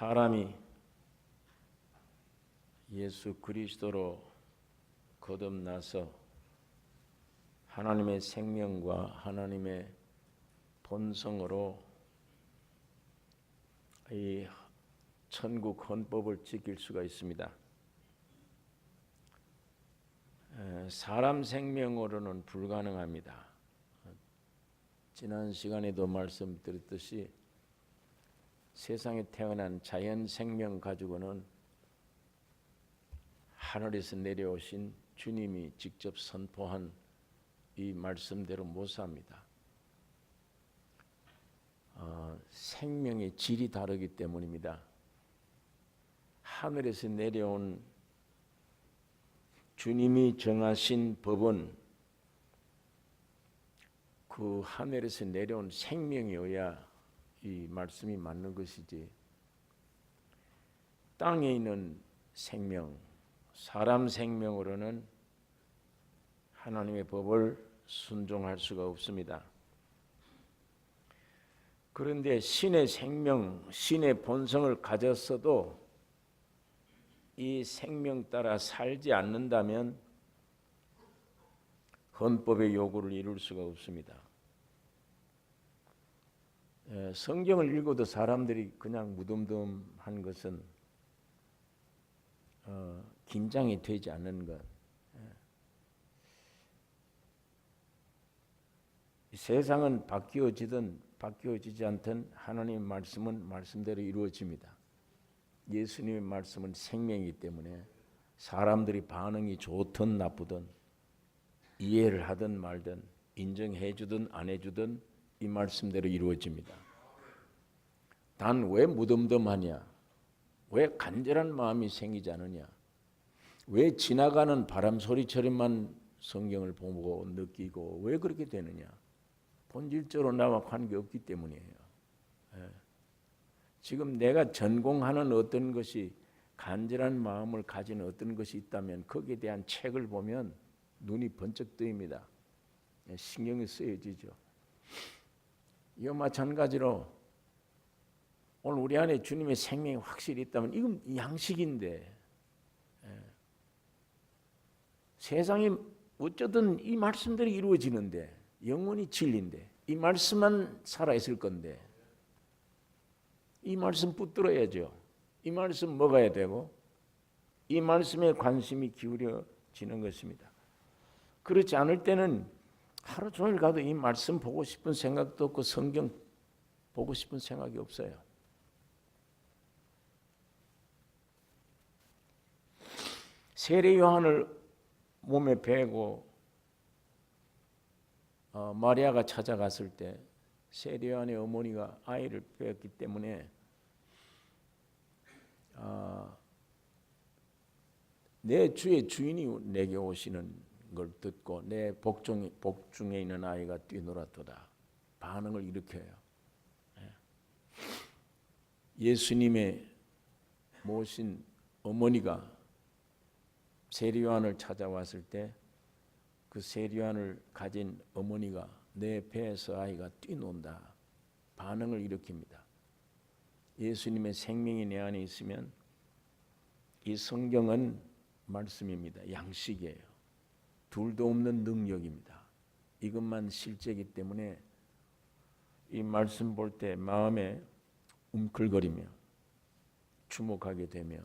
사람이 예수 그리스도로 거듭나서 하나님의 생명과 하나님의 본성으로 이 천국 헌법을 지킬 수가 있습니다. 사람 생명으로는 불가능합니다. 지난 시간에도 말씀드렸듯이 세상에 태어난 자연 생명 가지고는 하늘에서 내려오신 주님이 직접 선포한 이 말씀대로 못 삽니다. 생명의 질이 다르기 때문입니다. 하늘에서 내려온 주님이 정하신 법은 그 하늘에서 내려온 생명이어야 이 말씀이 맞는 것이지, 땅에 있는 생명, 사람 생명으로는 하나님의 법을 순종할 수가 없습니다. 그런데 신의 생명, 신의 본성을 가졌어도 이 생명 따라 살지 않는다면 헌법의 요구를 이룰 수가 없습니다. 성경을 읽어도 사람들이 그냥 무덤덤한 것은 긴장이 되지 않는 것. 세상은 바뀌어지든 바뀌어지지 않든 하나님의 말씀은 말씀대로 이루어집니다. 예수님의 말씀은 생명이기 때문에 사람들이 반응이 좋든 나쁘든 이해를 하든 말든 인정해 주든 안 해주든 이 말씀대로 이루어집니다. 단 왜 무덤덤하냐? 왜 간절한 마음이 생기지 않느냐? 왜 지나가는 바람 소리처럼만 성경을 보고 느끼고 왜 그렇게 되느냐? 본질적으로 나와 관계없기 때문이에요. 지금 내가 전공하는 어떤 것이 간절한 마음을 가진 어떤 것이 있다면 거기에 대한 책을 보면 눈이 번쩍 뜨입니다. 신경이 쓰여지죠. 이와 마찬가지로 오늘 우리 안에 주님의 생명이 확실히 있다면 이건 양식인데, 세상이 어쩌든 이 말씀대로 이루어지는데 영원히 진리인데 이 말씀만 살아있을 건데 이 말씀 붙들어야죠. 이 말씀 먹어야 되고 이 말씀에 관심이 기울여지는 것입니다. 그렇지 않을 때는 하루 종일 가도 이 말씀 보고 싶은 생각도 없고 성경 보고 싶은 생각이 없어요. 세례 요한을 몸에 베고 마리아가 찾아갔을 때 세례 요한의 어머니가 아이를 베었기 때문에 내 주의 주인이 내게 오시는 걸 듣고 내 복중에 있는 아이가 뛰놀았도다. 반응을 일으켜요. 예수님의 모신 어머니가 세례 요한을 찾아왔을 때 그 세례 요한을 가진 어머니가 내 배에서 아이가 뛰논다. 반응을 일으킵니다. 예수님의 생명이 내 안에 있으면 이 성경은 말씀입니다. 양식이에요. 둘도 없는 능력입니다. 이것만 실제이기 때문에 이 말씀 볼 때 마음에 움클거리며 주목하게 되며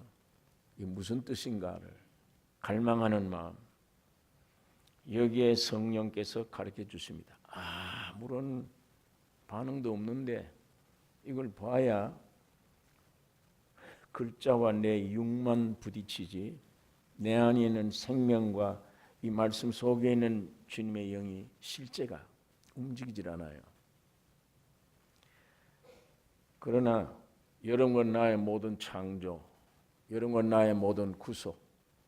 이게 무슨 뜻인가를 갈망하는 마음, 여기에 성령께서 가르쳐 주십니다. 아무런 반응도 없는데 이걸 봐야 글자와 내 육만 부딪히지 내 안에 있는 생명과 이 말씀 속에 있는 주님의 영이 실제가 움직이질 않아요. 그러나 여러분과 나의 모든 창조, 여러분과 나의 모든 구속,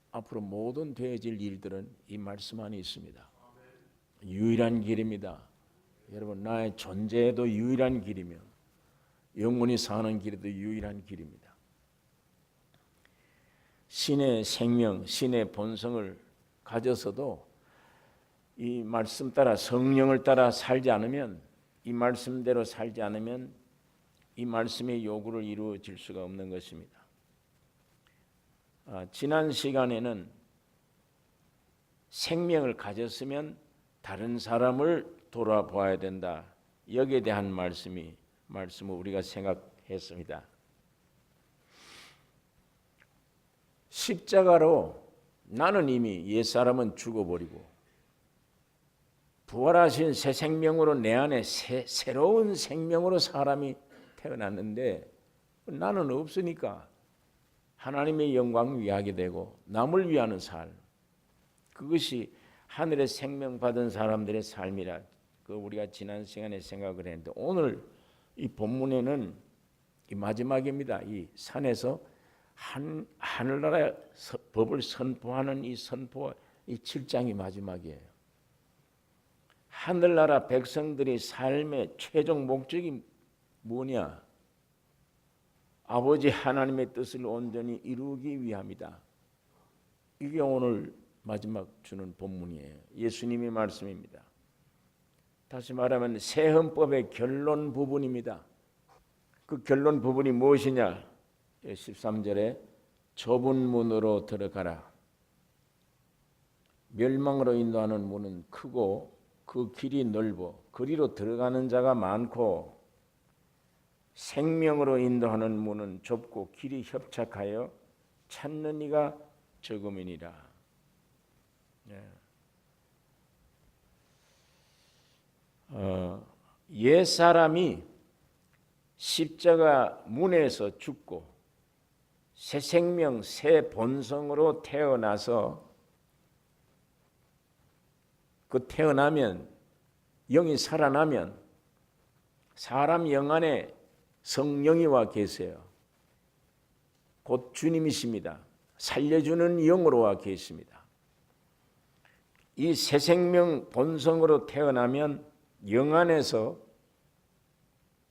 앞으로 모든 되어질 일들은 이 말씀 안에 있습니다. 유일한 길입니다. 여러분, 나의 존재도 유일한 길이며 영원히 사는 길에도 유일한 길입니다. 신의 생명, 신의 본성을 가져서도 이 말씀 따라 성령을 따라 살지 않으면, 이 말씀대로 살지 않으면 이 말씀의 요구를 이루어질 수가 없는 것입니다. 지난 시간에는 생명을 가졌으면 다른 사람을 돌아보아야 된다. 여기에 대한 말씀을 우리가 생각했습니다. 십자가로 나는 이미 옛사람은 죽어버리고 부활하신 새 생명으로 내 안에 새로운 생명으로 사람이 태어났는데 나는 없으니까 하나님의 영광을 위하게 되고 남을 위하는 삶, 그것이 하늘의 생명 받은 사람들의 삶이라 우리가 지난 시간에 생각을 했는데, 오늘 이 본문에는 이 마지막입니다. 이 산에서 하늘나라의 법을 선포하는 이 선포, 이 7장이 마지막이에요. 하늘나라 백성들의 삶의 최종 목적이 뭐냐? 아버지 하나님의 뜻을 온전히 이루기 위함이다. 이게 오늘 마지막 주는 본문이에요. 예수님의 말씀입니다. 다시 말하면 새 헌법의 결론 부분입니다. 그 결론 부분이 무엇이냐? 13절에 좁은 문으로 들어가라. 멸망으로 인도하는 문은 크고 그 길이 넓어 그리로 들어가는 자가 많고 생명으로 인도하는 문은 좁고 길이 협착하여 찾는 이가 적음이니라. 옛 사람이 십자가 문에서 죽고 새 생명, 새 본성으로 태어나서 그 태어나면 영이 살아나면 사람 영 안에 성령이 와 계세요. 곧 주님이십니다. 살려주는 영으로 와 계십니다. 이 새 생명 본성으로 태어나면 영 안에서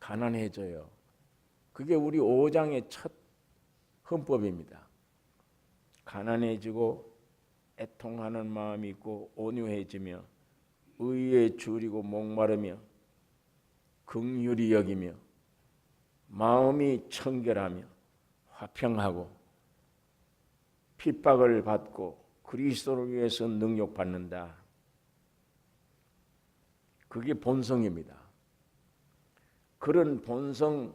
가난해져요. 그게 우리 5장의 첫 헌법입니다. 가난해지고 애통하는 마음이 있고 온유해지며 의에 줄이고 목마르며 긍휼히 여기며 마음이 청결하며 화평하고 핍박을 받고 그리스도를 위해서 능욕받는다. 그게 본성입니다. 그런 본성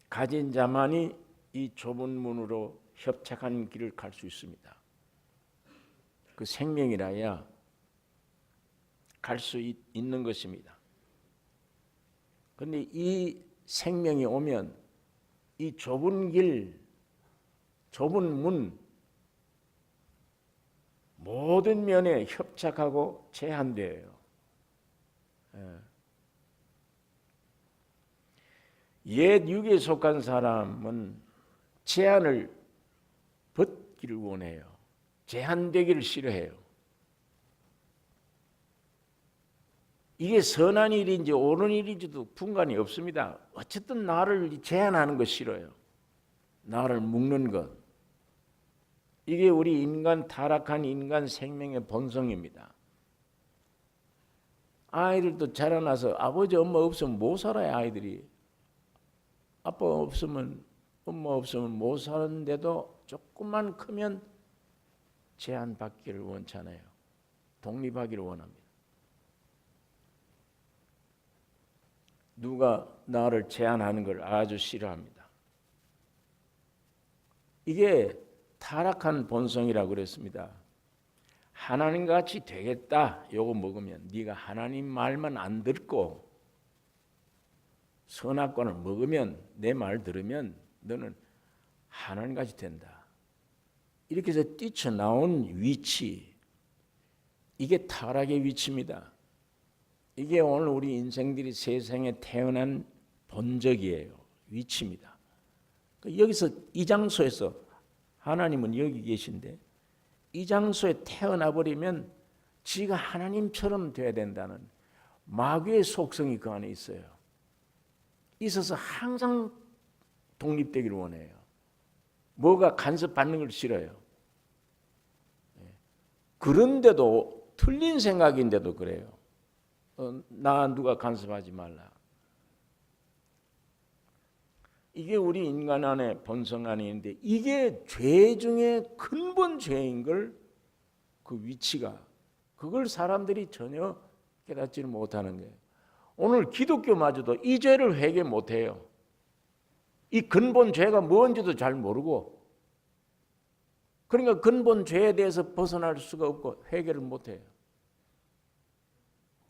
가진 자만이 이 좁은 문으로 협착한 길을 갈 수 있습니다. 그 생명이라야 갈 수 있는 것입니다. 그런데 이 생명이 오면 이 좁은 길, 좁은 문, 모든 면에 협착하고 제한돼요. 옛 육에 속한 사람은 제한을 벗기를 원해요. 제한되기를 싫어해요. 이게 선한 일인지 옳은 일인지도 분간이 없습니다. 어쨌든 나를 제한하는 거 싫어요. 나를 묶는 것. 이게 우리 인간, 타락한 인간 생명의 본성입니다. 아이들도 자라나서 아버지 엄마 없으면 못 살아요. 아이들이 아빠 없으면 엄마 없으면 못 사는데도 조금만 크면 제한받기를 원하잖아요. 독립하기를 원합니다. 누가 나를 제한하는 걸 아주 싫어합니다. 이게 타락한 본성이라고 그랬습니다. 하나님같이 되겠다. 요거 먹으면 네가 하나님 말만 안 듣고 선악과를 먹으면 내 말 들으면 너는 하나님같이 된다. 이렇게 해서 뛰쳐나온 위치, 이게 타락의 위치입니다. 이게 오늘 우리 인생들이 세상에 태어난 본적이에요. 위치입니다. 여기서 이 장소에서 하나님은 여기 계신데 이 장소에 태어나 버리면 지가 하나님처럼 돼야 된다는 마귀의 속성이 그 안에 있어요. 있어서 항상 독립되기를 원해요. 뭐가 간섭받는 걸 싫어요. 그런데도 틀린 생각인데도 그래요. 나 누가 간섭하지 말라. 이게 우리 인간 안에 본성 안에 있는데 이게 죄 중에 근본 죄인 걸 그 위치가 그걸 사람들이 전혀 깨닫지를 못하는 거예요. 오늘 기독교마저도 이 죄를 회개 못해요. 이 근본 죄가 뭔지도 잘 모르고 그러니까 근본 죄에 대해서 벗어날 수가 없고 회개를 못해요.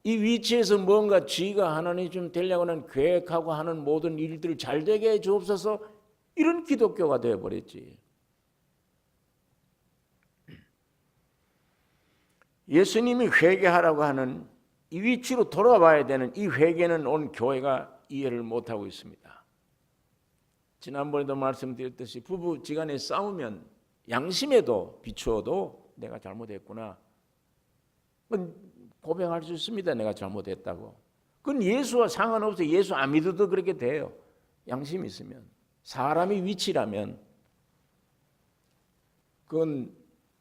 이 위치에서 뭔가 지가 하나님 좀 되려고 하는 계획하고 하는 모든 일들을 잘 되게 해 주옵소서 이런 기독교가 되어버렸지. 예수님이 회개하라고 하는 이 위치로 돌아와야 되는 이 회개는 온 교회가 이해를 못하고 있습니다. 지난번에도 말씀드렸듯이 부부지간에 싸우면 양심에도 비추어도 내가 잘못했구나. 그건 고백할 수 있습니다. 내가 잘못했다고. 그건 예수와 상관없어요. 예수 안 믿어도 그렇게 돼요. 양심이 있으면. 사람이 위치라면 그건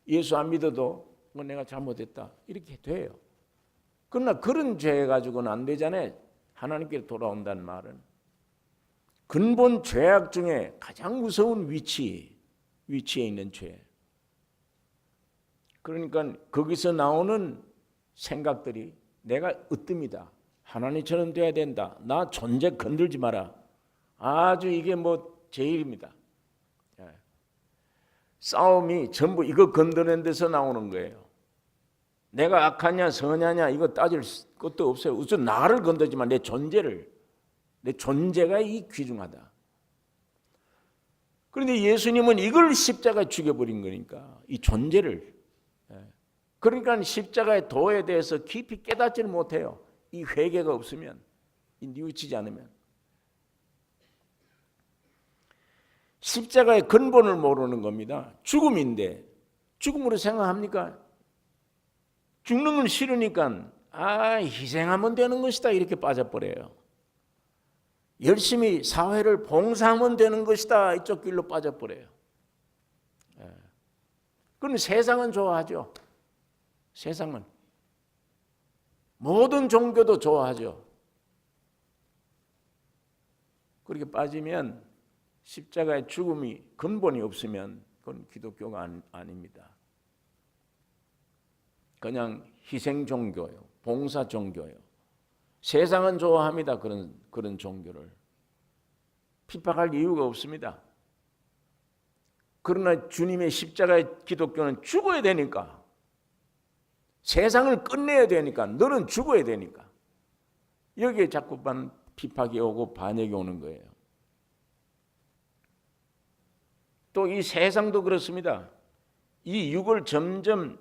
예수 안 믿어도 내가 잘못했다 이렇게 돼요. 그러나 그런 죄 가지고는 안 되잖아요. 하나님께 돌아온다는 말은 근본 죄악 중에 가장 무서운 위치에 있는 죄. 그러니까 거기서 나오는 생각들이 내가 으뜸이다. 하나님처럼 돼야 된다. 나 존재 건들지 마라. 아주 이게 제일입니다. 싸움이 전부 이거 건드는 데서 나오는 거예요. 내가 악하냐 선하냐 이거 따질 것도 없어요. 우선 나를 건들지만 내 존재가 이 귀중하다. 그런데 예수님은 이걸 십자가에 죽여버린 거니까 이 존재를 그러니까 십자가의 도에 대해서 깊이 깨닫지를 못해요. 이 회개가 없으면 뉘우치지 않으면 십자가의 근본을 모르는 겁니다. 죽음인데 죽음으로 생각합니까? 죽는 건 싫으니까 희생하면 되는 것이다 이렇게 빠져버려요. 열심히 사회를 봉사하면 되는 것이다 이쪽 길로 빠져버려요. 그건 세상은 좋아하죠. 세상은 모든 종교도 좋아하죠. 그렇게 빠지면 십자가의 죽음이 근본이 없으면 그건 기독교가 아닙니다. 그냥 희생 종교예요. 봉사 종교예요. 세상은 좋아합니다. 그런 종교를. 핍박할 이유가 없습니다. 그러나 주님의 십자가의 기독교는 죽어야 되니까 세상을 끝내야 되니까 너는 죽어야 되니까 여기에 자꾸만 핍박이 오고 반역이 오는 거예요. 또 이 세상도 그렇습니다. 이 육을 점점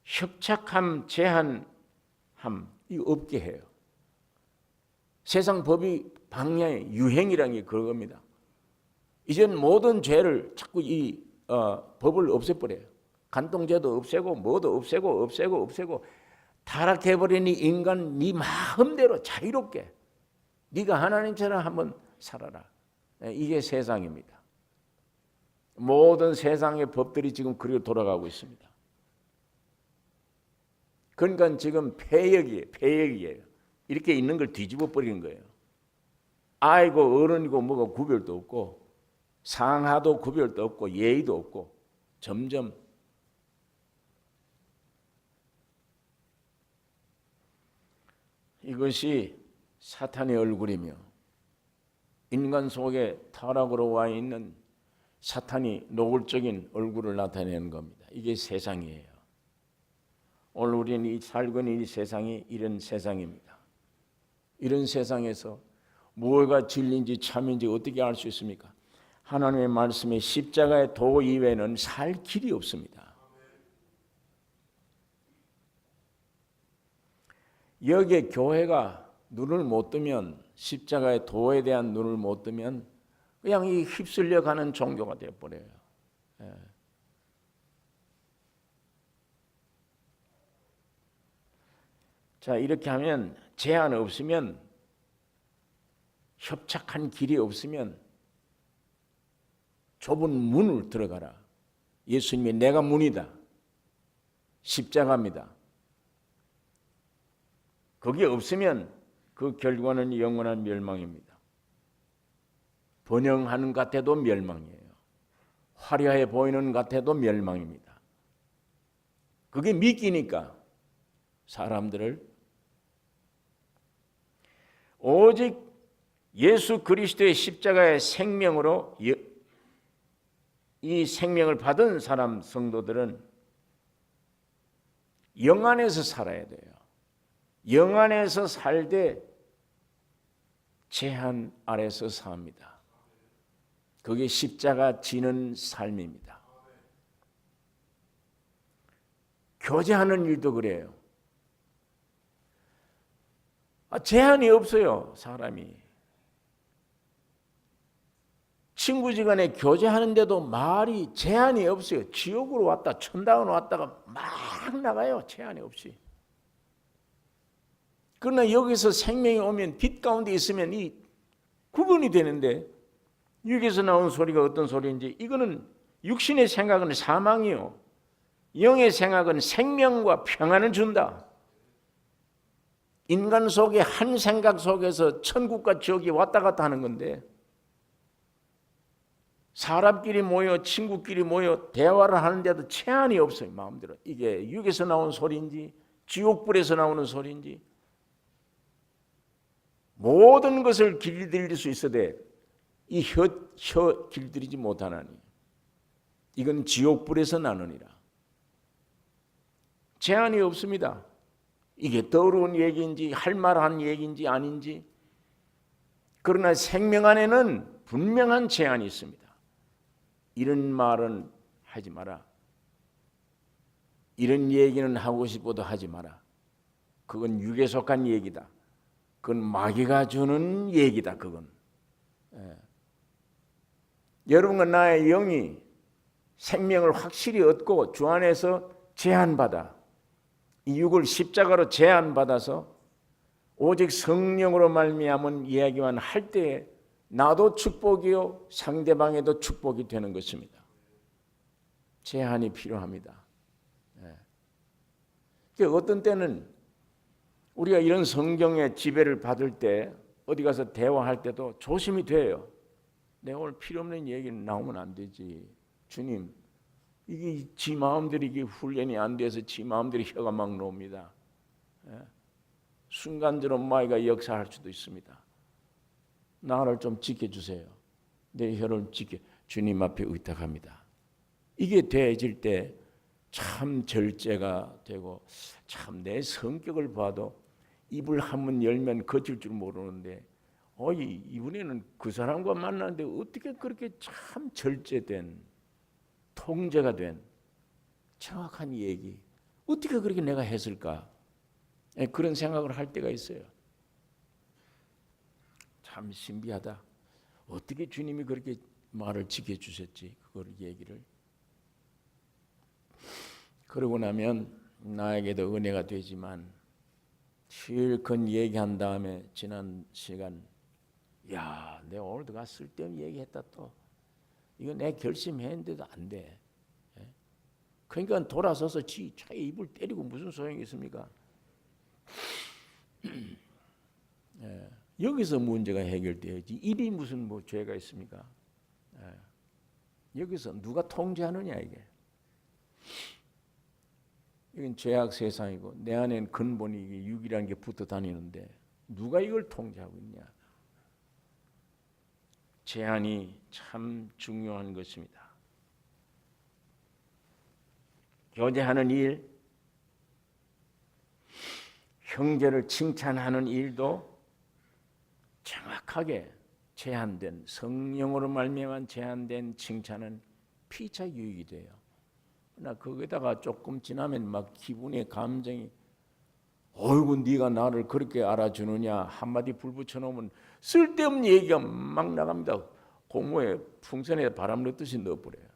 협착함, 제한함 이거 없게 해요. 세상 법이 방향의 유행이라는 게 그겁니다. 이젠 모든 죄를 자꾸 이 법을 없애버려요. 간통죄도 없애고 뭐도 없애고 타락해버린 이 인간 네 마음대로 자유롭게 네가 하나님처럼 한번 살아라. 이게 세상입니다. 모든 세상의 법들이 지금 그리로 돌아가고 있습니다. 그러니까 지금 폐역이에요. 이렇게 있는 걸 뒤집어 버리는 거예요. 아이고 어른이고 뭐가 구별도 없고 상하도 구별도 없고 예의도 없고 점점 이것이 사탄의 얼굴이며 인간 속에 타락으로 와 있는 사탄이 노골적인 얼굴을 나타내는 겁니다. 이게 세상이에요. 오늘 우리는 살고 있는 이 세상이 이런 세상입니다. 이런 세상에서 무엇가 진리인지 참인지 어떻게 알 수 있습니까? 하나님의 말씀에 십자가의 도 이외에는 살 길이 없습니다. 여기에 교회가 눈을 못 뜨면 십자가의 도에 대한 눈을 못 뜨면 그냥 이 휩쓸려 가는 종교가 되어버려요. 자, 이렇게 하면 제한 없으면 협착한 길이 없으면 좁은 문을 들어가라. 예수님이 내가 문이다. 십자가입니다. 거기에 없으면 그 결과는 영원한 멸망입니다. 번영하는 것 같아도 멸망이에요. 화려해 보이는 것 같아도 멸망입니다. 그게 미끼니까 사람들을 오직 예수 그리스도의 십자가의 생명으로 이 생명을 받은 사람 성도들은 영 안에서 살아야 돼요. 영 안에서 살되 제한 아래서 삽니다. 그게 십자가 지는 삶입니다. 교제하는 일도 그래요. 제한이 없어요, 사람이. 친구지간에 교제하는데도 말이 제한이 없어요. 지옥으로 왔다 천당으로 왔다가 막 나가요, 제한이 없이. 그러나 여기서 생명이 오면 빛 가운데 있으면 이 구분이 되는데, 여기서 나온 소리가 어떤 소리인지, 이거는 육신의 생각은 사망이요, 영의 생각은 생명과 평안을 준다. 인간 속에 한 생각 속에서 천국과 지옥이 왔다 갔다 하는 건데, 사람끼리 모여 친구끼리 모여 대화를 하는데도 제한이 없어요. 마음대로. 이게 육에서 나온 소리인지 지옥불에서 나오는 소리인지 모든 것을 길들일 수 있어도 이 혀 길들이지 못하나니 이건 지옥불에서 나느니라. 제한이 없습니다. 이게 더러운 얘기인지 할 만한 얘기인지 아닌지. 그러나 생명 안에는 분명한 제한이 있습니다. 이런 말은 하지 마라. 이런 얘기는 하고 싶어도 하지 마라. 그건 육에 속한 얘기다. 그건 마귀가 주는 얘기다. 그건. 여러분과 나의 영이 생명을 확실히 얻고 주 안에서 제한받아 이 육을 십자가로 제한받아서 오직 성령으로 말미암은 이야기만 할 때에 나도 축복이요 상대방에도 축복이 되는 것입니다. 제한이 필요합니다. 어떤 때는 우리가 이런 성경의 지배를 받을 때 어디 가서 대화할 때도 조심이 돼요. 내가 오늘 필요 없는 얘기는 나오면 안 되지. 주님, 이게 지 마음대로 이게 훈련이 안 돼서 지 마음대로 혀가 막 나옵니다. 순간적으로 마귀가 역사할 수도 있습니다. 나를 좀 지켜주세요. 내 혀를 주님 앞에 의탁합니다. 이게 돼질 때 참 절제가 되고 참 내 성격을 봐도 입을 한번 열면 거칠 줄 모르는데 이번에는 그 사람과 만나는데 어떻게 그렇게 참 절제된 통제가 된 정확한 얘기 어떻게 그렇게 내가 했을까? 그런 생각을 할 때가 있어요. 참 신비하다. 어떻게 주님이 그렇게 말을 지켜주셨지? 그걸 얘기를. 그러고 나면 나에게도 은혜가 되지만 실컷 얘기한 다음에 지난 시간 야, 내가 오늘도 가 쓸데없는 얘기했다 또. 이거 내 결심했는데도 안 돼. 그러니까 돌아서서 지 차에 입을 때리고 무슨 소용이 있습니까? 여기서 문제가 해결돼야지. 입이 무슨 뭐 죄가 있습니까? 여기서 누가 통제하느냐 이게. 이건 죄악 세상이고 내 안에는 근본이 이게 육이라는 게 붙어 다니는데 누가 이걸 통제하고 있냐. 제한이 참 중요한 것입니다. 교제하는 일, 형제를 칭찬하는 일도 정확하게 제한된 성령으로 말미암은 제한된 칭찬은 피차 유익이 돼요. 나 거기다가 조금 지나면 막 기분의 감정이 어이구 네가 나를 그렇게 알아주느냐 한마디 불 붙여놓으면 쓸데없는 얘기가 막 나갑니다. 고무에 풍선에 바람 넣듯이 넣어버려요.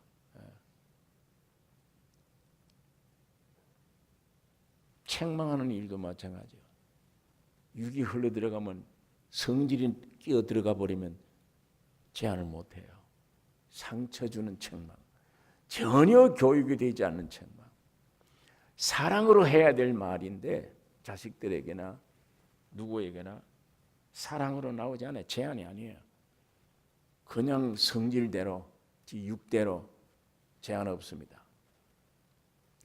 책망하는 일도 마찬가지예요. 육이 흘러들어가면 성질이 끼어 들어가 버리면 제한을 못해요. 상처 주는 책망. 전혀 교육이 되지 않는 책망. 사랑으로 해야 될 말인데 자식들에게나 누구에게나 사랑으로 나오지 않아요. 제한이 아니에요. 그냥 성질대로, 육대로 제한 없습니다.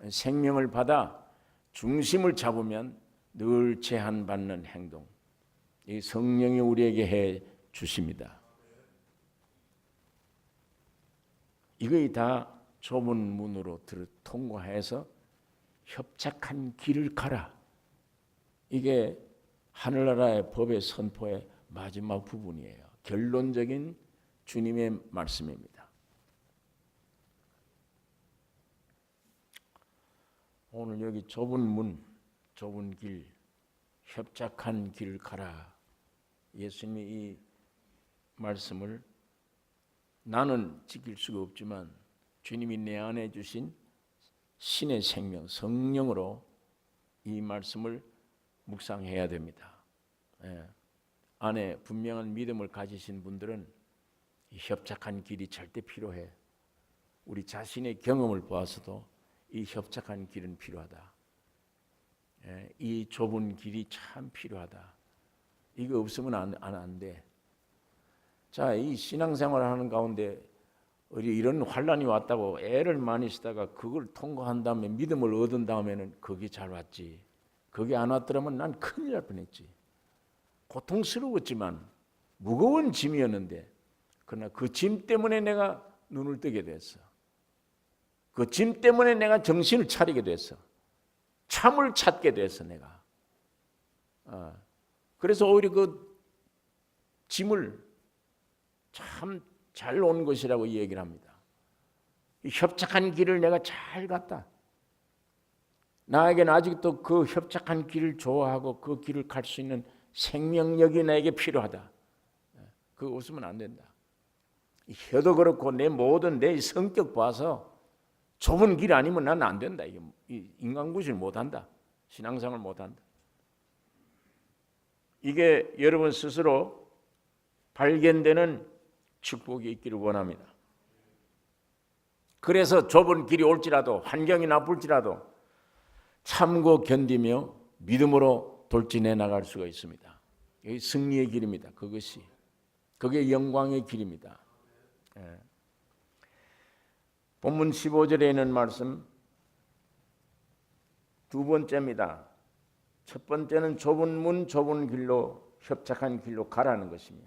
생명을 받아 중심을 잡으면 늘 제한받는 행동, 이 성령이 우리에게 해 주십니다. 이거이 다 좁은 문으로 통과해서 협착한 길을 가라. 이게 하늘나라의 법의 선포의 마지막 부분이에요. 결론적인 주님의 말씀입니다. 오늘 여기 좁은 문, 좁은 길, 협착한 길을 가라. 예수님이 이 말씀을 나는 지킬 수가 없지만 주님이 내 안에 주신 신의 생명, 성령으로 이 말씀을 묵상해야 됩니다. 안에 분명한 믿음을 가지신 분들은 이 협착한 길이 절대 필요해. 우리 자신의 경험을 보아서도 이 협착한 길은 필요하다. 이 좁은 길이 참 필요하다. 이거 없으면 안 돼. 자, 이 신앙생활을 하는 가운데 이런 환란이 왔다고 애를 많이 쓰다가 그걸 통과한 다음에 믿음을 얻은 다음에는 그게 잘 왔지. 그게 안 왔더라면 난 큰일 날 뻔했지. 고통스러웠지만 무거운 짐이었는데 그러나 그 짐 때문에 내가 눈을 뜨게 됐어. 그 짐 때문에 내가 정신을 차리게 됐어. 참을 찾게 됐어 내가. 그래서 오히려 그 짐을 참 잘 온 것이라고 이 얘기를 합니다. 이 협착한 길을 내가 잘 갔다. 나에게는 아직도 그 협착한 길을 좋아하고 그 길을 갈 수 있는 생명력이 나에게 필요하다. 그거 없으면 안 된다. 혀도 그렇고 내 모든 내 성격 봐서 좁은 길 아니면 나는 안 된다. 이게 인간구실 못한다. 신앙생활 못한다. 이게 여러분 스스로 발견되는 축복이 있기를 원합니다. 그래서 좁은 길이 올지라도 환경이 나쁠지라도 참고 견디며 믿음으로 돌진해 나갈 수가 있습니다. 이게 승리의 길입니다. 그게 영광의 길입니다. 본문 15절에 있는 말씀 두 번째입니다. 첫 번째는 좁은 문, 좁은 길로 협착한 길로 가라는 것이며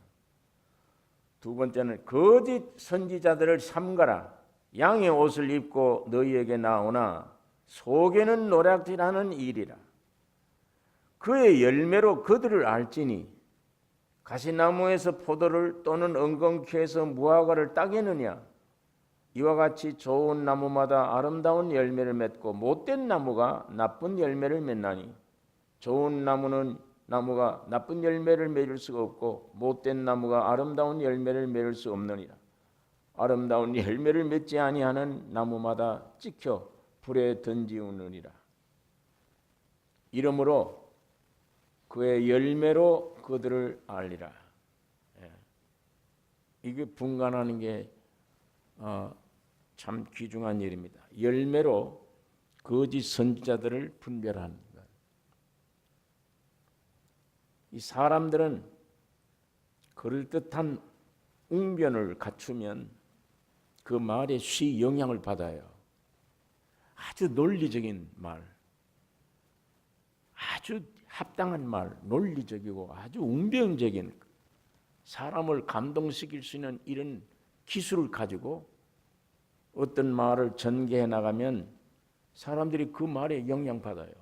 두 번째는 거짓 선지자들을 삼가라. 양의 옷을 입고 너희에게 나오나 속에는 노략질하는 일이라. 그의 열매로 그들을 알지니 가시나무에서 포도를 또는 엉겅퀴에서 무화과를 따겠느냐. 이와 같이 좋은 나무마다 아름다운 열매를 맺고 못된 나무가 나쁜 열매를 맺나니 좋은 나무가 나쁜 열매를 맺을 수가 없고 못된 나무가 아름다운 열매를 맺을 수 없느니라. 아름다운 열매를 맺지 아니하는 나무마다 찍혀 불에 던지우느니라. 이러므로 그의 열매로 그들을 알리라. 이게 분간하는 게 참 귀중한 일입니다. 열매로 거짓 선지자들을 분별하는 것. 이 사람들은 그럴듯한 웅변을 갖추면 그 말에 쉬 영향을 받아요. 아주 논리적인 말, 아주 합당한 말, 논리적이고 아주 웅변적인 사람을 감동시킬 수 있는 이런 기술을 가지고 어떤 말을 전개해 나가면 사람들이 그 말에 영향받아요.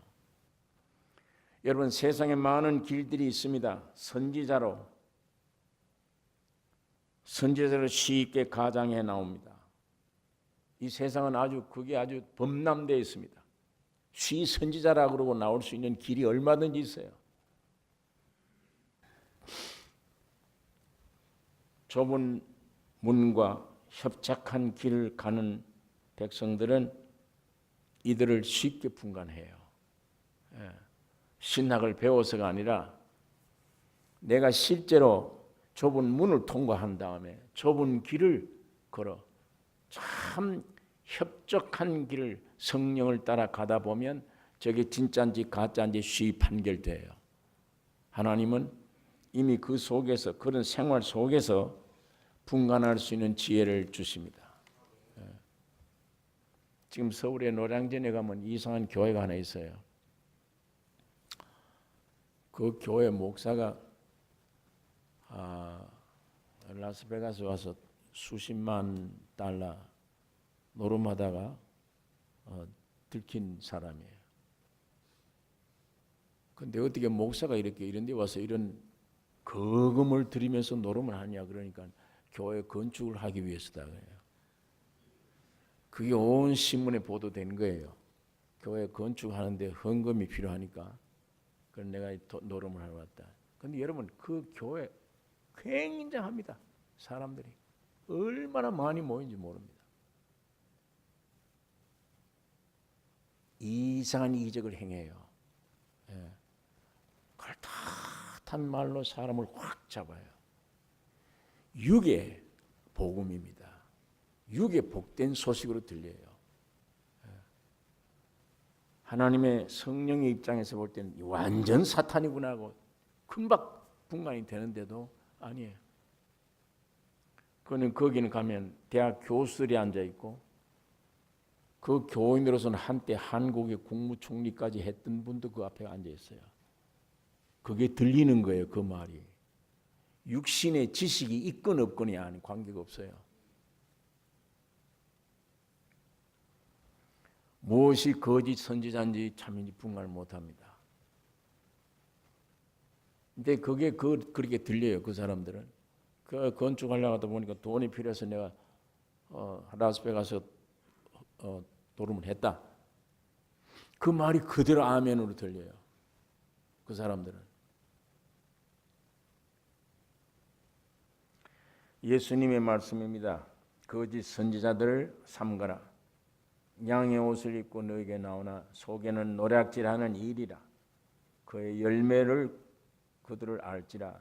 여러분 세상에 많은 길들이 있습니다. 선지자로 쉽게 가장해 나옵니다. 이 세상은 그게 아주 범람되어 있습니다. 쉬 선지자라 그러고 나올 수 있는 길이 얼마든지 있어요. 좁은 문과 협착한 길을 가는 백성들은 이들을 쉽게 분간해요. 신학을 배워서가 아니라 내가 실제로 좁은 문을 통과한 다음에 좁은 길을 걸어 참 협착한 길을 성령을 따라 가다 보면 저게 진짜인지 가짜인지 쉽게 판결돼요. 하나님은 이미 그 속에서 그런 생활 속에서 분간할 수 있는 지혜를 주십니다. 지금 서울의 노량진에 가면 이상한 교회가 하나 있어요. 그 교회 목사가 라스베가스 와서 수십만 달러 노름하다가 들킨 사람이에요. 근데 어떻게 목사가 이렇게 이런 데 와서 이런 거금을 들이면서 노름을 하냐. 그러니까 교회 건축을 하기 위해서다 그래요. 그게 온 신문에 보도된 거예요. 교회 건축하는데 헌금이 필요하니까 그래서 내가 노름을 하러 왔다. 근데 여러분 그 교회 굉장합니다. 사람들이 얼마나 많이 모인지 모릅니다. 이상한 이적을 행해요. 갈듯한 말로 사람을 확 잡아요. 육의 복음입니다. 육의 복된 소식으로 들려요. 하나님의 성령의 입장에서 볼 때는 완전 사탄이구나 하고 금방 분간이 되는데도 아니에요. 그는 거기는 가면 대학 교수들이 앉아있고 그 교인으로서는 한때 한국의 국무총리까지 했던 분도 그 앞에 앉아있어요. 그게 들리는 거예요. 그 말이. 육신의 지식이 있건 없건이 아니 관계가 없어요. 무엇이 거짓 선지자인지 참인지 분간을 못합니다. 근데 그게 그렇게 들려요. 그 사람들은. 그 건축하려고 하다 보니까 돈이 필요해서 내가 라스베가스 노름을 했다. 그 말이 그대로 아멘으로 들려요. 그 사람들은. 예수님의 말씀입니다. 거짓 선지자들을 삼가라. 양의 옷을 입고 너에게 나오나 속에는 노략질하는 일이라. 그의 열매를 그들을 알지라.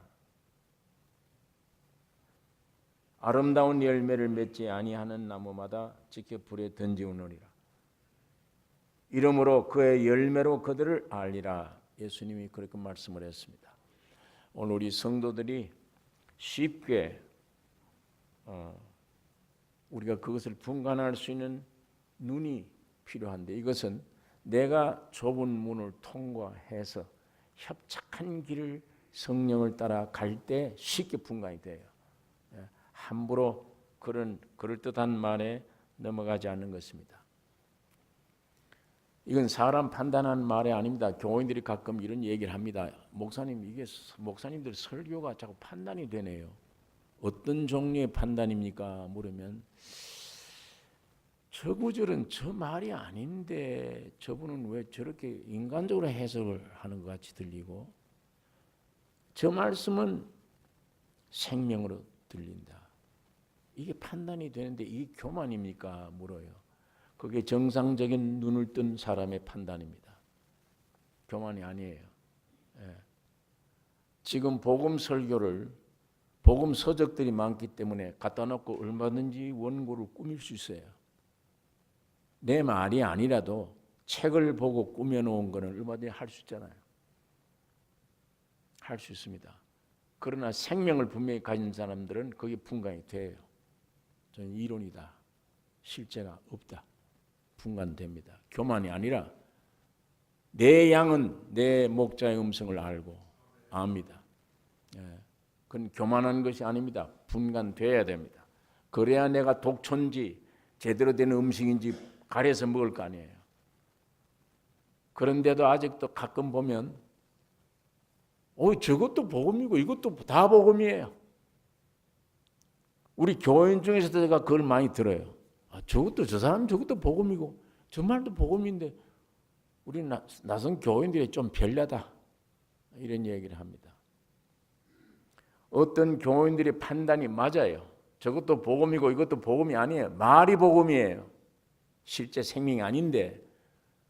아름다운 열매를 맺지 아니하는 나무마다 지켜 불에 던지우느니라. 이러므로 그의 열매로 그들을 알리라. 예수님이 그렇게 말씀을 했습니다. 오늘 우리 성도들이 쉽게 우리가 그것을 분간할 수 있는 눈이 필요한데 이것은 내가 좁은 문을 통과해서 협착한 길을 성령을 따라 갈 때 쉽게 분간이 돼요. 함부로 그런 그럴듯한 말에 넘어가지 않는 것입니다. 이건 사람 판단하는 말이 아닙니다. 교인들이 가끔 이런 얘기를 합니다. 목사님, 이게 목사님들 설교가 자꾸 판단이 되네요. 어떤 종류의 판단입니까? 물으면 저 구절은 저 말이 아닌데 저분은 왜 저렇게 인간적으로 해석을 하는 것 같이 들리고 저 말씀은 생명으로 들린다. 이게 판단이 되는데 이게 교만입니까? 물어요. 그게 정상적인 눈을 뜬 사람의 판단입니다. 교만이 아니에요. 지금 복음 설교를 복음 서적들이 많기 때문에 갖다 놓고 얼마든지 원고를 꾸밀 수 있어요. 내 말이 아니라도 책을 보고 꾸며놓은 거는 얼마든지 할 수 있잖아요. 할 수 있습니다. 그러나 생명을 분명히 가진 사람들은 그게 분간이 돼요. 저는 이론이다. 실제가 없다. 분간됩니다. 교만이 아니라 내 양은 내 목자의 음성을 알고 압니다. 그건 교만한 것이 아닙니다. 분간돼야 됩니다. 그래야 내가 독초인지 제대로 된 음식인지 가려서 먹을 거 아니에요. 그런데도 아직도 가끔 보면 저것도 복음이고 이것도 다 복음이에요. 우리 교인 중에서도 제가 그걸 많이 들어요. 저것도 저 사람 저것도 복음이고 저 말도 복음인데 우리 나선 교인들이 좀 별나다 이런 얘기를 합니다. 어떤 교인들의 판단이 맞아요. 저것도 복음이고 이것도 복음이 아니에요. 말이 복음이에요. 실제 생명이 아닌데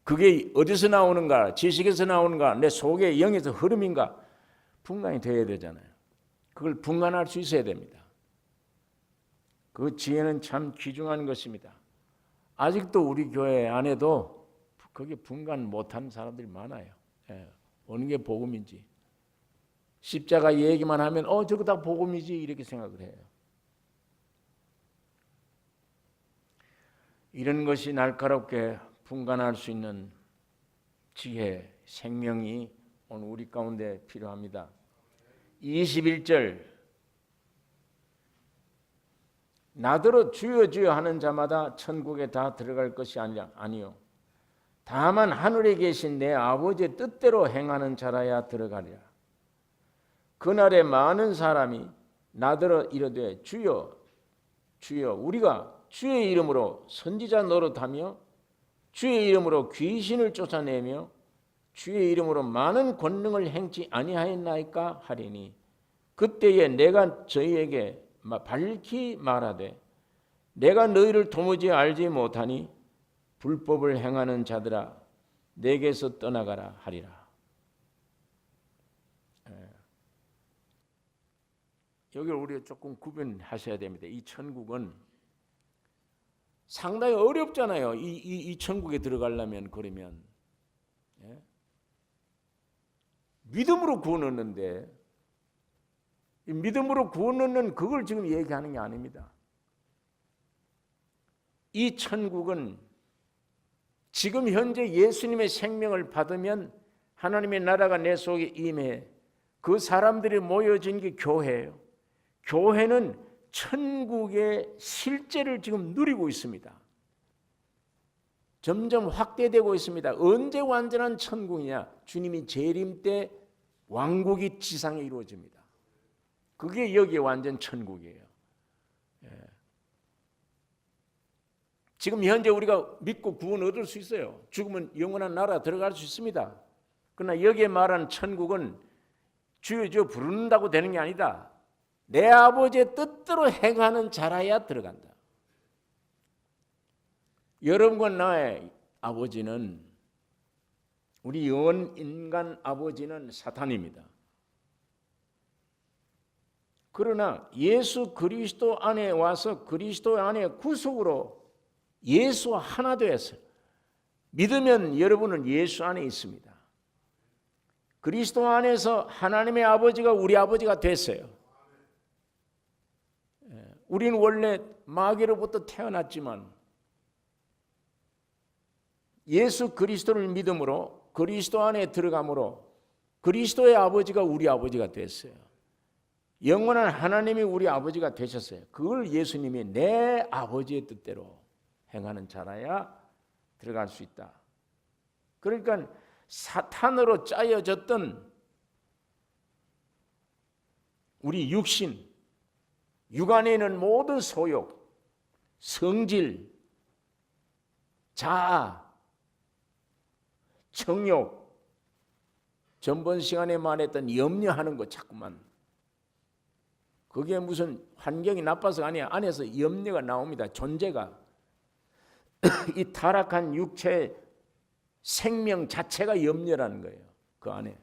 그게 어디서 나오는가? 지식에서 나오는가? 내 속의 영에서 흐름인가? 분간이 돼야 되잖아요. 그걸 분간할 수 있어야 됩니다. 그 지혜는 참 귀중한 것입니다. 아직도 우리 교회 안에도 그게 분간 못한 사람들이 많아요. 어느 게 복음인지. 십자가 얘기만 하면 저거 다 복음이지 이렇게 생각을 해요. 이런 것이 날카롭게 분간할 수 있는 지혜, 생명이 오늘 우리 가운데 필요합니다. 21절 나더러 주여 주여 하는 자마다 천국에 다 들어갈 것이 아니요 다만 하늘에 계신 내 아버지의 뜻대로 행하는 자라야 들어가리라. 그날에 많은 사람이 나더러 이르되 주여 주여 우리가 주의 이름으로 선지자 노릇하며 주의 이름으로 귀신을 쫓아내며 주의 이름으로 많은 권능을 행치 아니하였나이까 하리니 그때에 내가 저희에게 밝히 말하되 내가 너희를 도무지 알지 못하니 불법을 행하는 자들아 내게서 떠나가라 하리라. 여기를 우리가 조금 구분하셔야 됩니다. 이 천국은 상당히 어렵잖아요. 이 천국에 들어가려면 그러면 믿음으로 구원 얻는데 믿음으로 구원 얻는 그걸 지금 얘기하는 게 아닙니다. 이 천국은 지금 현재 예수님의 생명을 받으면 하나님의 나라가 내 속에 임해 그 사람들이 모여진 게 교회예요. 교회는 천국의 실제를 지금 누리고 있습니다. 점점 확대되고 있습니다. 언제 완전한 천국이냐? 주님이 재림 때 왕국이 지상에 이루어집니다. 그게 여기에 완전 천국이에요. 지금 현재 우리가 믿고 구원 얻을 수 있어요. 죽으면 영원한 나라 들어갈 수 있습니다. 그러나 여기에 말하는 천국은 주여 주여 부른다고 되는 게 아니다. 내 아버지의 뜻대로 행하는 자라야 들어간다. 여러분과 나의 아버지는 우리 원 인간 아버지는 사탄입니다. 그러나 예수 그리스도 안에 와서 그리스도 안에 구속으로 예수와 하나 되었어요. 믿으면 여러분은 예수 안에 있습니다. 그리스도 안에서 하나님의 아버지가 우리 아버지가 됐어요. 우리는 원래 마귀로부터 태어났지만 예수 그리스도를 믿음으로 그리스도 안에 들어감으로 그리스도의 아버지가 우리 아버지가 됐어요. 영원한 하나님이 우리 아버지가 되셨어요. 그걸 예수님이 내 아버지의 뜻대로 행하는 자라야 들어갈 수 있다. 그러니까 사탄으로 짜여졌던 우리 육신, 육안에 있는 모든 소욕, 성질, 자아, 정욕, 전번 시간에 말했던 염려하는 것 자꾸만 그게 무슨 환경이 나빠서가 아니야. 안에서 염려가 나옵니다. 존재가 이 타락한 육체 생명 자체가 염려라는 거예요. 그 안에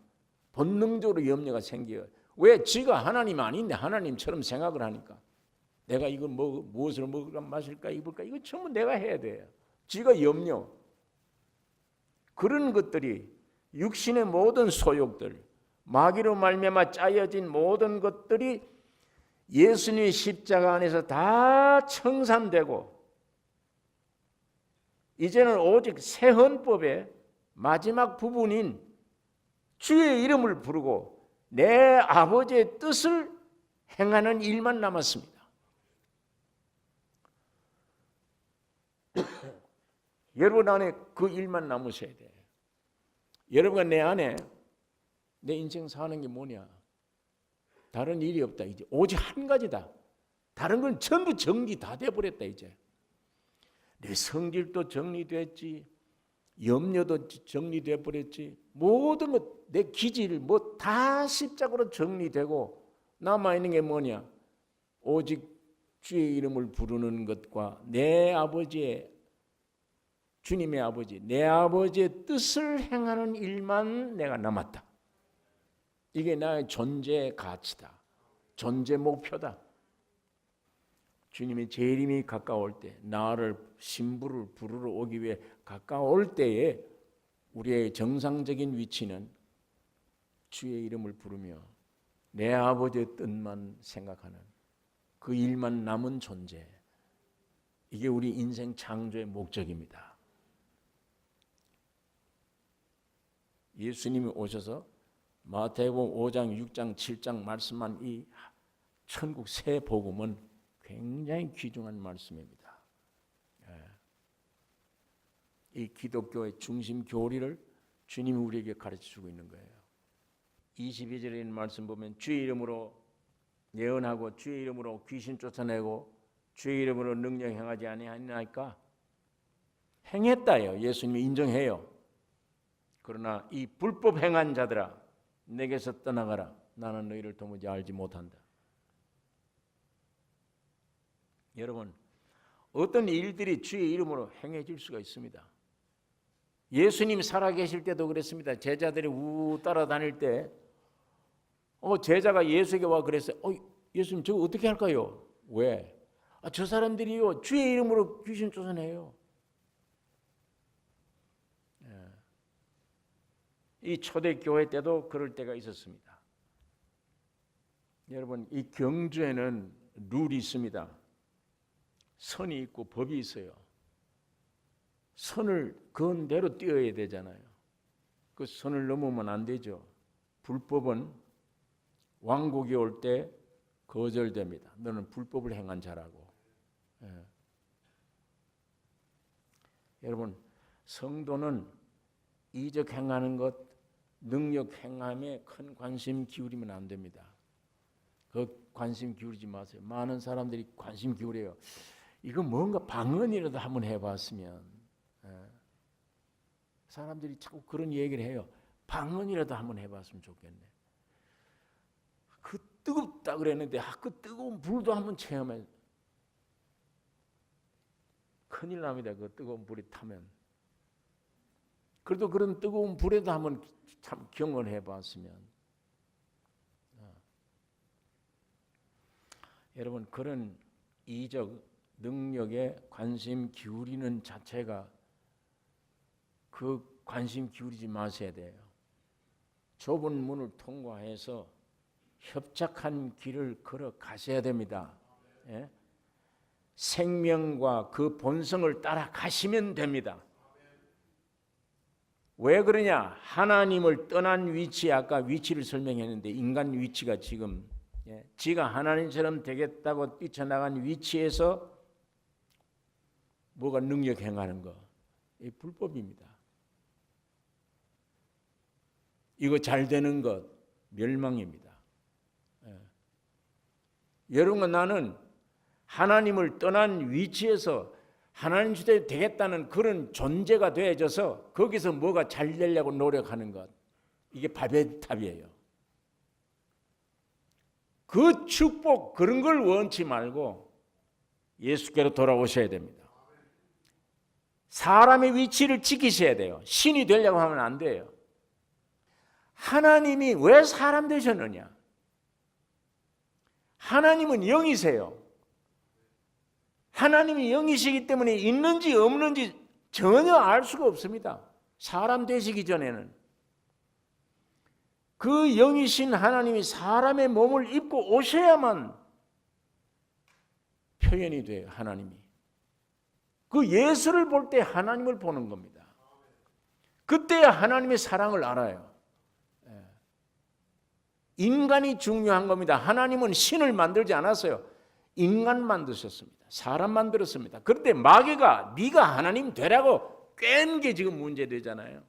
본능적으로 염려가 생겨요. 왜? 지가 하나님 아닌데 하나님처럼 생각을 하니까 내가 이거 무엇을 먹을까 마실까 입을까 이거 전부 내가 해야 돼요. 지가 염려. 그런 것들이 육신의 모든 소욕들 마귀로 말미암아 짜여진 모든 것들이 예수님의 십자가 안에서 다 청산되고 이제는 오직 새 헌법의 마지막 부분인 주의 이름을 부르고 내 아버지의 뜻을 행하는 일만 남았습니다. 여러분 안에 그 일만 남으셔야 돼요. 여러분과 내 안에 내 인생 사는 게 뭐냐? 다른 일이 없다. 이제 오직 한 가지다. 다른 건 전부 정리 다 돼버렸다. 이제 내 성질도 정리됐지, 염려도 정리돼 버렸지, 모든 것 내 기질 뭐 다 십자가로 정리되고 남아 있는 게 뭐냐? 오직 주의 이름을 부르는 것과 내 아버지의 주님의 아버지, 내 아버지의 뜻을 행하는 일만 내가 남았다. 이게 나의 존재 가치다. 존재 목표다. 주님의 재림이 가까울 때 나를 신부를 부르러 오기 위해 가까울 때에 우리의 정상적인 위치는 주의 이름을 부르며 내 아버지의 뜻만 생각하는 그 일만 남은 존재. 이게 우리 인생 창조의 목적입니다. 예수님이 오셔서 마태복음 5장, 6장, 7장 말씀한 이 천국 새 복음은 굉장히 귀중한 말씀입니다. 이 기독교의 중심 교리를 주님이 우리에게 가르쳐주고 있는 거예요. 22절에 있는 말씀 보면 주의 이름으로 예언하고 주의 이름으로 귀신 쫓아내고 주의 이름으로 능력 행하지 아니하니까 행했다요. 예수님이 인정해요. 그러나 이 불법 행한 자들아 내게서 떠나가라. 나는 너희를 도무지 알지 못한다. 여러분, 어떤 일들이 주의 이름으로 행해질 수가 있습니다. 예수님 살아계실 때도 그랬습니다. 제자들이 따라다닐 때 제자가 예수에게 와 그랬어요. 예수님 저거 어떻게 할까요? 왜? 저 사람들이요 주의 이름으로 귀신 쫓아내요. 이 초대교회 때도 그럴 때가 있었습니다. 여러분, 이 경주에는 룰이 있습니다. 선이 있고 법이 있어요. 선을 그은 대로 뛰어야 되잖아요. 그 선을 넘으면 안 되죠. 불법은 왕국이 올 때 거절됩니다. 너는 불법을 행한 자라고. 여러분, 성도는 이적 행하는 것, 능력 행함에 큰 관심 기울이면 안 됩니다. 그 관심 기울이지 마세요. 많은 사람들이 관심 기울여요. 이거 뭔가 방언이라도 한번 해봤으면. 사람들이 자꾸 그런 얘기를 해요. 방언이라도 한번 해봤으면 좋겠네. 그 뜨겁다 그랬는데 그 뜨거운 불도 한번 체험해. 큰일 납니다. 그 뜨거운 불이 타면. 그래도 그런 뜨거운 불에도 한번 참 경험을 해봤으면. 여러분, 그런 이적 능력에 관심 기울이는 자체가 그 관심 기울이지 마셔야 돼요. 좁은 문을 통과해서 협착한 길을 걸어 가셔야 됩니다. 예? 생명과 그 본성을 따라 가시면 됩니다. 왜 그러냐? 하나님을 떠난 위치, 아까 위치를 설명했는데 인간 위치가 지금 지가 하나님처럼 되겠다고 뛰쳐나간 위치에서 뭐가 능력 행하는 거, 이 불법입니다. 이거 잘 되는 것 멸망입니다. 여러분, 나는 하나님을 떠난 위치에서 하나님 주대 되겠다는 그런 존재가 되어져서 거기서 뭐가 잘 되려고 노력하는 것, 이게 바벨탑이에요. 그 축복 그런 걸 원치 말고 예수께로 돌아오셔야 됩니다. 사람의 위치를 지키셔야 돼요. 신이 되려고 하면 안 돼요. 하나님이 왜 사람 되셨느냐? 하나님은 영이세요. 하나님이 영이시기 때문에 있는지 없는지 전혀 알 수가 없습니다. 사람 되시기 전에는. 그 영이신 하나님이 사람의 몸을 입고 오셔야만 표현이 돼요. 하나님이. 그 예수를 볼 때 하나님을 보는 겁니다. 그때야 하나님의 사랑을 알아요. 인간이 중요한 겁니다. 하나님은 신을 만들지 않았어요. 인간 만드셨습니다. 사람 만들었습니다. 그런데 마귀가 네가 하나님 되라고 꿰는 게 지금 문제되잖아요.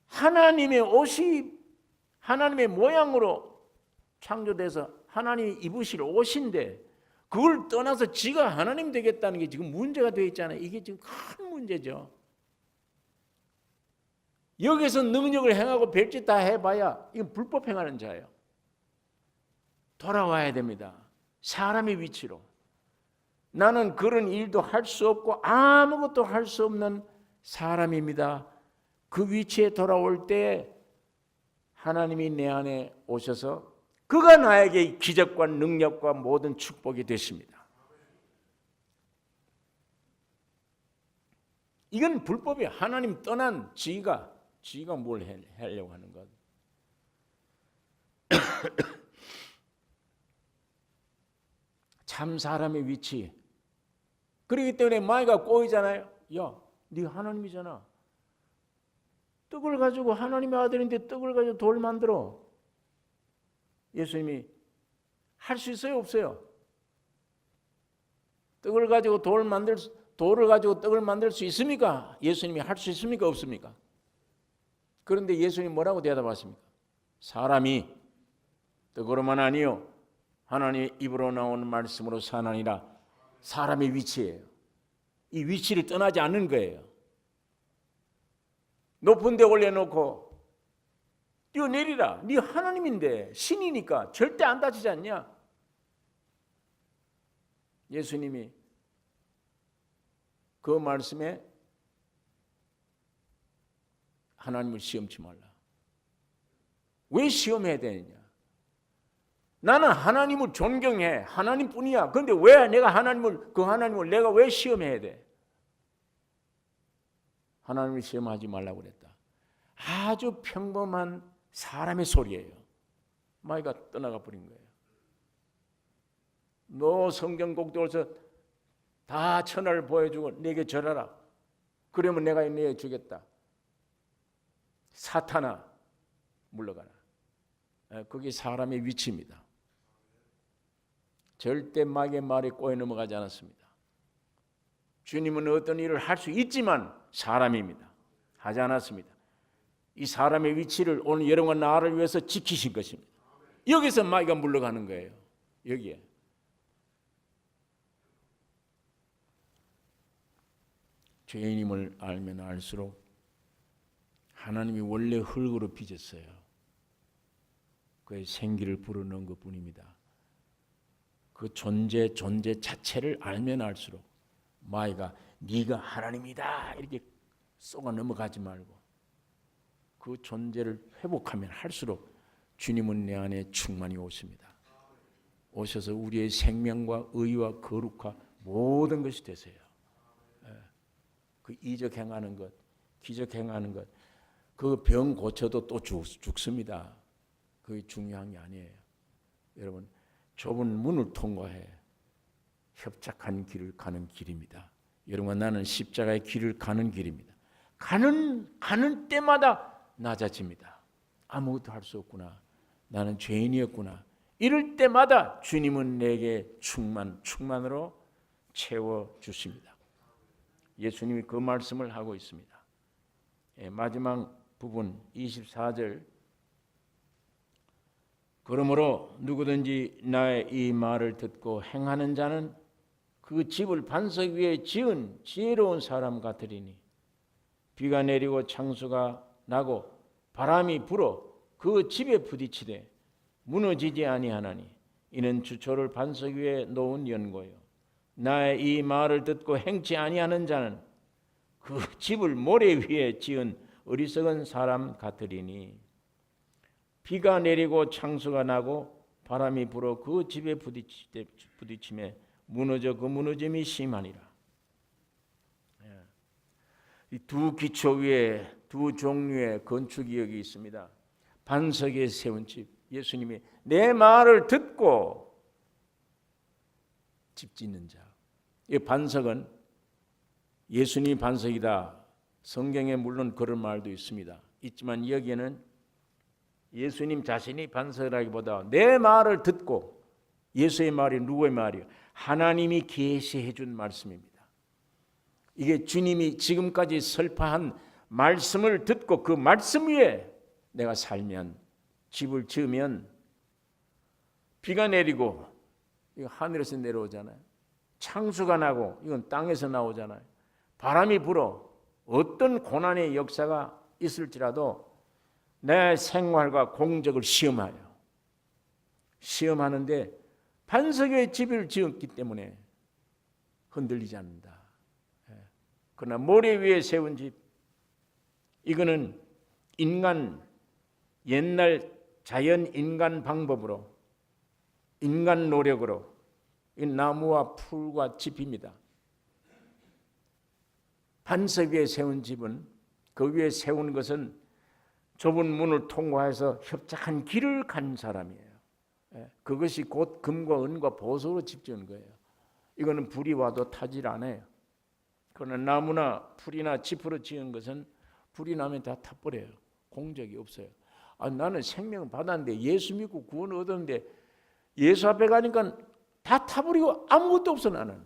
하나님의 옷이 하나님의 모양으로 창조돼서 하나님이 입으실 옷인데 그걸 떠나서 지가 하나님 되겠다는 게 지금 문제가 되어 있잖아요. 이게 지금 큰 문제죠. 여기서 능력을 행하고 별짓 다 해봐야 이건 불법 행하는 자예요. 돌아와야 됩니다. 사람의 위치로. 나는 그런 일도 할 수 없고 아무것도 할 수 없는 사람입니다. 그 위치에 돌아올 때 하나님이 내 안에 오셔서 그가 나에게 기적과 능력과 모든 축복이 되십니다. 이건 불법이에요. 하나님 떠난 지가 뭘 하려고 하는 것. 참 사람의 위치. 그렇기 때문에 마귀가 꼬이잖아요. 야, 네 하나님이잖아. 떡을 가지고 하나님의 아들인데 떡을 가지고 돌 만들어. 예수님이 할 수 있어요, 없어요? 떡을 가지고 돌을 가지고 떡을 만들 수 있습니까? 예수님이 할 수 있습니까, 없습니까? 그런데 예수님이 뭐라고 대답하십니까? 사람이 떡으로만 아니요 하나님의 입으로 나오는 말씀으로 사나니라. 사람의 위치예요. 이 위치를 떠나지 않는 거예요. 높은 데 올려놓고 뛰어내리라. 네 하나님인데, 신이니까 절대 안 다치지 않냐? 예수님이 그 말씀에 하나님을 시험치 말라. 왜 시험해야 되느냐? 나는 하나님을 존경해. 하나님뿐이야. 그런데 왜 내가 그 하나님을 내가 왜 시험해야 돼? 하나님을 시험하지 말라고 그랬다. 아주 평범한 사람의 소리예요. 마귀가 떠나가 버린 거예요. 너 성경 꼭두어서 다 천하를 보여주고 내게 절하라. 그러면 내가 내게 주겠다. 사탄아, 물러가라. 그게 사람의 위치입니다. 절대 마귀의 말에 꼬여 넘어가지 않았습니다. 주님은 어떤 일을 할 수 있지만 사람입니다. 하지 않았습니다. 이 사람의 위치를 오늘 여러분과 나를 위해서 지키신 것입니다. 여기서 마귀가 물러가는 거예요. 여기에. 죄인임을 알면 알수록 하나님이 원래 흙으로 빚었어요. 그의 생기를 불어넣은 것뿐입니다. 그 존재 자체를 알면 알수록 마귀가 네가 하나님이다 이렇게 쏘가 넘어가지 말고 그 존재를 회복하면 할수록 주님은 내 안에 충만히 오십니다. 오셔서 우리의 생명과 의와 거룩과 모든 것이 되세요. 그 이적 행하는 것, 기적 행하는 것, 그 병 고쳐도 또 죽습니다. 그게 중요한 게 아니에요. 여러분, 좁은 문을 통과해 협착한 길을 가는 길입니다. 여러분, 나는 십자가의 길을 가는 길입니다. 가는 때마다 낮아집니다. 아무것도 할 수 없구나. 나는 죄인이었구나. 이럴 때마다 주님은 내게 충만으로 채워주십니다. 예수님이 그 말씀을 하고 있습니다. 마지막 부분 24절. 그러므로 누구든지 나의 이 말을 듣고 행하는 자는 그 집을 반석 위에 지은 지혜로운 사람 같으리니 비가 내리고 창수가 나고 바람이 불어 그 집에 부딪히되 무너지지 아니하나니 이는 주초를 반석 위에 놓은 연고요. 나의 이 말을 듣고 행치 아니하는 자는 그 집을 모래 위에 지은 어리석은 사람 같으리니 비가 내리고 창수가 나고 바람이 불어 그 집에 부딪히매 무너져 그 무너짐이 심하니라. 이 두 기초 위에 두 종류의 건축이 여기 있습니다. 반석에 세운 집. 예수님이 내 말을 듣고 집 짓는 자. 이 반석은 예수님이 반석이다. 성경에 물론 그런 말도 있습니다. 있지만 여기에는 예수님 자신이 반석이라기보다 내 말을 듣고, 예수의 말이 누구의 말이에요? 하나님이 계시해 준 말씀입니다. 이게 주님이 지금까지 설파한 말씀을 듣고 그 말씀 위에 내가 살면, 집을 지으면 비가 내리고 이거 하늘에서 내려오잖아요. 창수가 나고 이건 땅에서 나오잖아요. 바람이 불어 어떤 고난의 역사가 있을지라도 내 생활과 공적을 시험하는데 반석 위에 집을 지었기 때문에 흔들리지 않는다. 그러나 모래 위에 세운 집, 이거는 옛날 자연 인간 방법으로, 인간 노력으로 이 나무와 풀과 짚입니다. 반석 위에 세운 집은, 그 위에 세운 것은 좁은 문을 통과해서 협착한 길을 간 사람이에요. 그것이 곧 금과 은과 보석으로 집지은 거예요. 이거는 불이 와도 타질 않아요. 그러나 나무나 풀이나 짚으로 지은 것은 불이 나면 다 타버려요. 공적이 없어요. 나는 생명 받았는데 예수 믿고 구원 얻었는데 예수 앞에 가니까 다 타버리고 아무것도 없어. 나는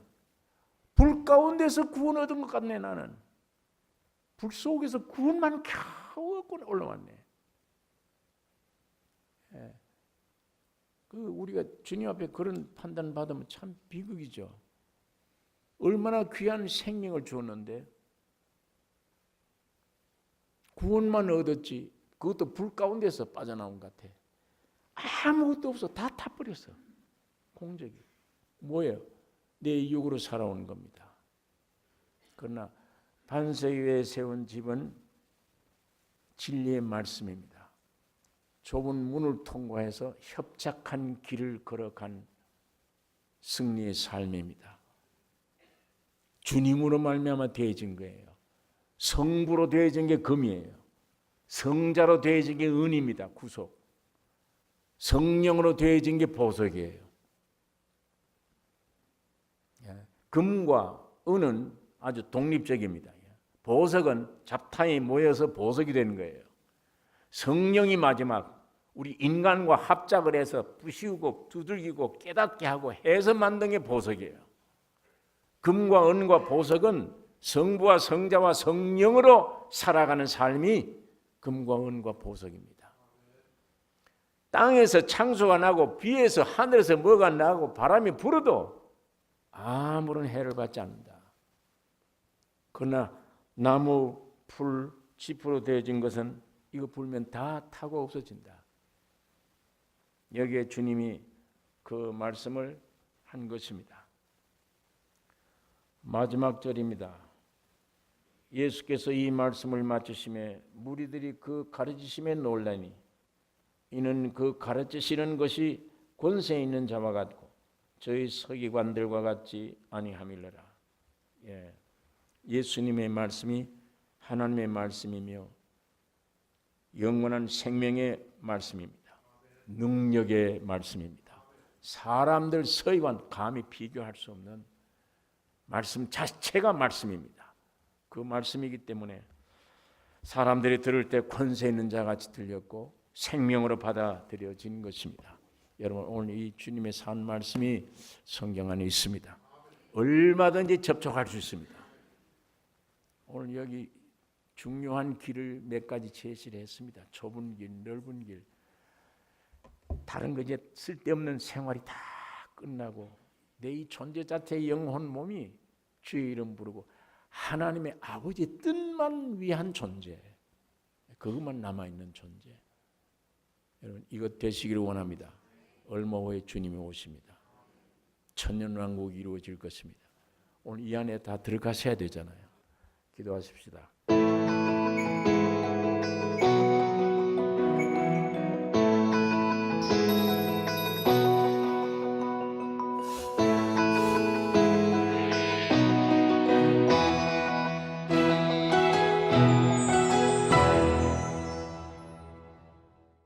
불 가운데서 구원 얻은 것 같네. 나는 불 속에서 구원만 겨우 얻고 올라왔네. 우리가 주님 앞에 그런 판단 받으면 참 비극이죠. 얼마나 귀한 생명을 주었는데 구원만 얻었지, 그것도 불 가운데서 빠져나온 것 같아. 아무것도 없어. 다 타버렸어. 공적이 뭐예요? 내 육으로 살아오는 겁니다. 그러나 반석 위에 세운 집은 진리의 말씀입니다. 좁은 문을 통과해서 협착한 길을 걸어간 승리의 삶입니다. 주님으로 말미암아 되어진 거예요. 성부로 되어진 게 금이에요. 성자로 되어진 게 은입니다. 구속. 성령으로 되어진 게 보석이에요. 금과 은은 아주 독립적입니다. 보석은 잡탕이 모여서 보석이 되는 거예요. 성령이 마지막 우리 인간과 합작을 해서 부시우고 두들기고 깨닫게 하고 해서 만든 게 보석이에요. 금과 은과 보석은 성부와 성자와 성령으로 살아가는 삶이 금과 은과 보석입니다. 땅에서 창수가 나고 비에서 하늘에서 뭐가 나고 바람이 불어도 아무런 해를 받지 않는다. 그러나 나무, 풀, 짚으로 되어진 것은 이거 불면 다 타고 없어진다. 여기에 주님이 그 말씀을 한 것입니다. 마지막 절입니다. 예수께서 이 말씀을 마치심에 무리들이 그 가르치심에 놀라니 이는 그 가르치시는 것이 권세 있는 자와 같고 저희 서기관들과 같지 아니함이러라. 예수님의 말씀이 하나님의 말씀이며 영원한 생명의 말씀입니다. 능력의 말씀입니다. 사람들 서기관 감히 비교할 수 없는 말씀 자체가 말씀입니다. 그 말씀이기 때문에 사람들이 들을 때 권세 있는 자같이 들렸고 생명으로 받아들여진 것입니다. 여러분, 오늘 이 주님의 산 말씀이 성경 안에 있습니다. 얼마든지 접촉할 수 있습니다. 오늘 여기 중요한 길을 몇 가지 제시를 했습니다. 좁은 길, 넓은 길. 다른 거 이제 쓸데없는 생활이 다 끝나고 내 이 존재 자체의 영혼 몸이 주의 이름 부르고 하나님의 아버지의 뜻만 위한 존재, 그것만 남아있는 존재. 여러분, 이것 되시기를 원합니다. 얼마 후에 주님이 오십니다. 천년왕국이 이루어질 것입니다. 오늘 이 안에 다 들어가셔야 되잖아요. 기도하십시다.